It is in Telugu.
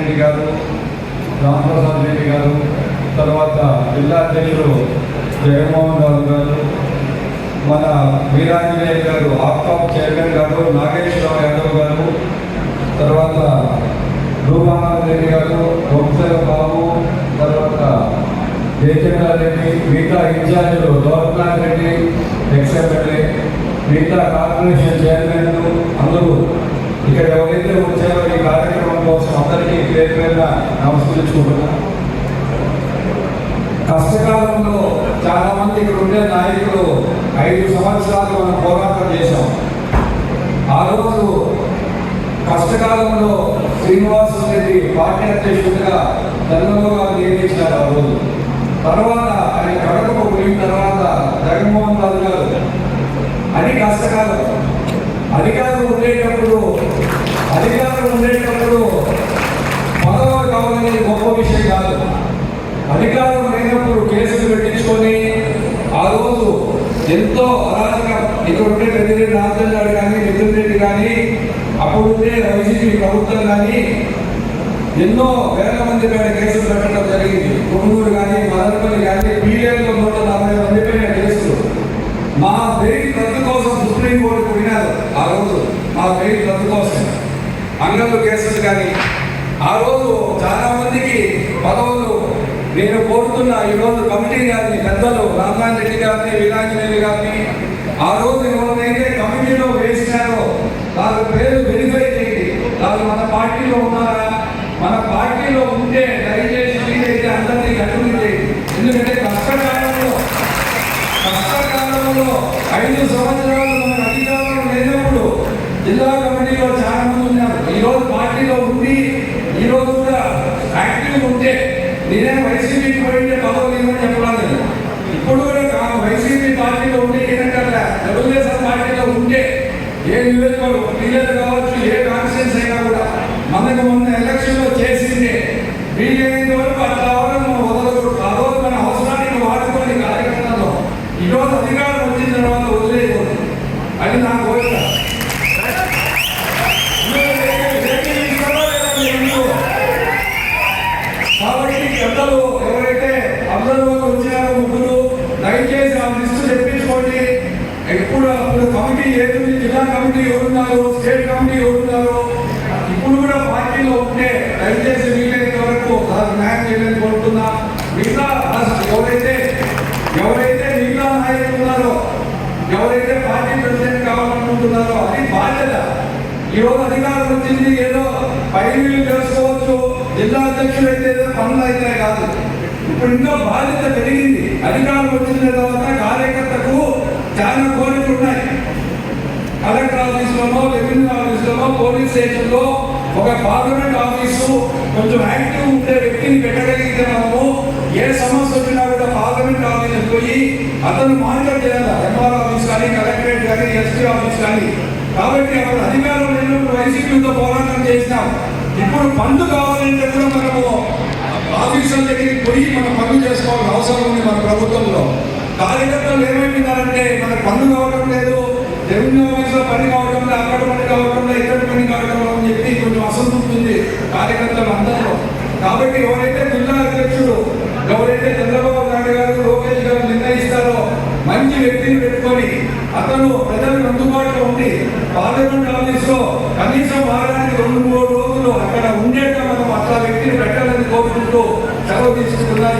రెడ్డి గారు, రామప్రసాద్ రెడ్డి గారు, తర్వాత జిల్లా అధ్యక్షుడు జగన్మోహన్ రావు గారు, మన వీరాంజనేయ గారు, ఆప్కాప్ చైర్మన్ గారు, నాగేశ్వరరావు యాదవ్ గారు, తర్వాత రూపానంద రెడ్డి గారు, వంశల బాబు, తర్వాత జయచంద్రారెడ్డి, మిగతా ఇన్ఛార్జీలు దౌలత్నాథ్ రెడ్డి, ఎక్స్ఎమ్మెల్యే, మిగతా కార్పొరేషన్ చైర్మన్లు అందరూ ఇక్కడ ఎవరైతే వచ్చారో ఈ కార్యక్రమం కోసం అందరికీ పేరు పేరున నమస్కరించుకుంటున్నాం. కష్టకాలంలో చాలా మంది ఇక్కడ ఉండే నాయకులు 5 సంవత్సరాలు మనం పోరాటం చేశాం. ఆ రోజు కష్టకాలంలో శ్రీనివాస రెడ్డి పార్టీ అధ్యక్షుడిగా చంద్రబాబు గారు నియమించారు. ఆ రోజు తర్వాత ఆయన కడపకు పోయిన తర్వాత జగన్మోహన్ రావు గారు అని కష్టకాలం అధికారులు ఉండేటప్పుడు పదవులు కావాలనేది గొప్ప విషయం కాదు. అధికారం లేనప్పుడు కేసులు పెట్టించుకొని ఆ రోజు ఎంతో అరాజకం ఇక్కడ ఉండే పెద్దిరెడ్డి రామచంద్ర కానీ మిథున్ రెడ్డి కానీ అప్పుడు ఉండే వైసీపీ ప్రభుత్వం కానీ ఎన్నో వేల మంది పైన కేసులు పెట్టడం జరిగింది. కొనుగోలు కానీ మదనపల్లి కానీ పీలేలో 140 మంది పైన కేసులు. మా బెయిల్ రద్దు కోసం సుప్రీంకోర్టుకు వినారు. ఆ రోజు మా బెయిల్ రద్దు కోసం అంగళ్ళు కేసులు కానీ ఆ రోజు చాలా మందికి పదవులు నేను కోరుతున్న ఈరోజు కమిటీ గారిని, పెద్దలు రామనాథ్ రెడ్డి గారిని, వీరాంజనేయులు గారిని ఆ రోజు ఎవరైతే కమిటీలో వేసినారో వాళ్ళ పేరు వెరిఫై చేయండి. వాళ్ళు మన పార్టీలో ఉన్నారా, మన పార్టీలో ఉంటే దయచేసి వీలైతే అందరినీ కంటిన్యూ చేయండి. ఎందుకంటే కష్టకాలంలో 5 సంవత్సరాలు మన అధికారంలో లేనప్పుడు జిల్లా కమిటీలో చాలా మంది ఉన్నారు. ఈరోజు పార్టీలో ఉండి ఈరోజు కూడా యాక్టివ్ ఉంటే నేనే వైసీపీకి పోయింటే పదవులు ఏమని చెప్పలేదు. ఇప్పుడు కూడా వైసీపీ పార్టీలో ఉంటే ఏదంటారా, తెలుగుదేశం పార్టీలో ఉంటే ఏ నియోజకవర్గం క్లియర్ కావచ్చు, ఏ కాన్స్టిట్యూన్స్ అయినా కూడా మనకు మొన్న ఎలక్షన్లో చేసిందే వీలైనంత వరకు అట్లా అవడం వదలకూడదు. ఆ రోజు మన అవసరానికి వాడుకోని కార్యక్రమంలో ఈరోజు అధికారం వచ్చిన తర్వాత వదిలేయకూడదు. అది నా కోరిక. కాబట్టి పెద్దలు ఎవరైతే అందరూ వచ్చినారో ముగ్గురు దయచేసి ఆ లిస్టు తెప్పించుకోండి. అప్పుడు కమిటీ ఏది, జిల్లా కమిటీ ఎవరున్నారు, స్టేట్ కమిటీ ఎవరున్నారు, ఇప్పుడు కూడా పార్టీలో ఉంటే దయచేసి వీలైనంత వరకు న్యాయం చేయాలని కోరుతున్నా. మిగతా ఎవరైతే మిగతా నాయకులు ఉన్నారో, ఎవరైతే పార్టీ ప్రెసిడెంట్ కావాలనుకుంటున్నారో అది బాధ్యత. ఈరోజు అధికారం వచ్చింది ఏదో పైలు తెలుసుకోవచ్చు, జిల్లా అధ్యక్షులు అయితే పనులు అయితే కాదు. ఇప్పుడు ఇంకా బాధ్యత పెరిగింది. అధికారం వచ్చిన తర్వాత కార్యకర్తకు చాలా కోరికలు ఉన్నాయి. కలెక్టర్ ఆఫీసులోనో, రెవెన్యూ ఆఫీసులోనో, పోలీస్ స్టేషన్లో ఒక పార్లమెంట్ ఆఫీసు కొంచెం యాక్టివ్ ఉండే వ్యక్తిని పెట్టగలిగితే మనము ఏ సమస్య వచ్చినా కూడా పార్లమెంట్ ఆఫీసుకి పోయి అతను మానిటర్ చేయాలి. ఎంఆర్ ఆఫీస్ కానీ, కలెక్టరేట్ కానీ, ఎస్పీ ఆఫీస్ కానీ. కాబట్టి అప్పుడు అధికారం లేనప్పుడు వైసీపీతో పోరాటం చేసినాం. ఇప్పుడు పన్ను కావాలంటే కూడా మనము ఆఫీసుల దగ్గరికి పోయి మనం పనులు చేసుకోవాల్సిన అవసరం ఉంది. మన ప్రభుత్వంలో కార్యకర్తలు ఏమైపోయినారంటే మనకు పన్ను కావడం లేదు, రెవెన్యూ ఆఫీస్లో పని కావడం లేదు, అక్కడ పని కావడం లేదు, ఇక్కడ పని కావడం అని చెప్పి కొంచెం అసంతృప్తి ఉంది కార్యకర్తలు అందరిలో. కాబట్టి ఎవరైతే జిల్లా అధ్యక్షుడు, ఎవరైతే చంద్రబాబు నాయుడు గారు, లోకేష్ గారు నిర్ణయిస్తారో మంచి వ్యక్తిని పెట్టుకొని అతను ప్రజలకు అందుబాటులో ఉండి పార్లమెంట్ ఆఫీస్లో కనీసం వారానికి 2-3 రోజులు అక్కడ ఉండేట మనం అట్లా వ్యక్తిని పెట్టాలని కోరుకుంటూ సెలవు తీసుకుంటున్నారు.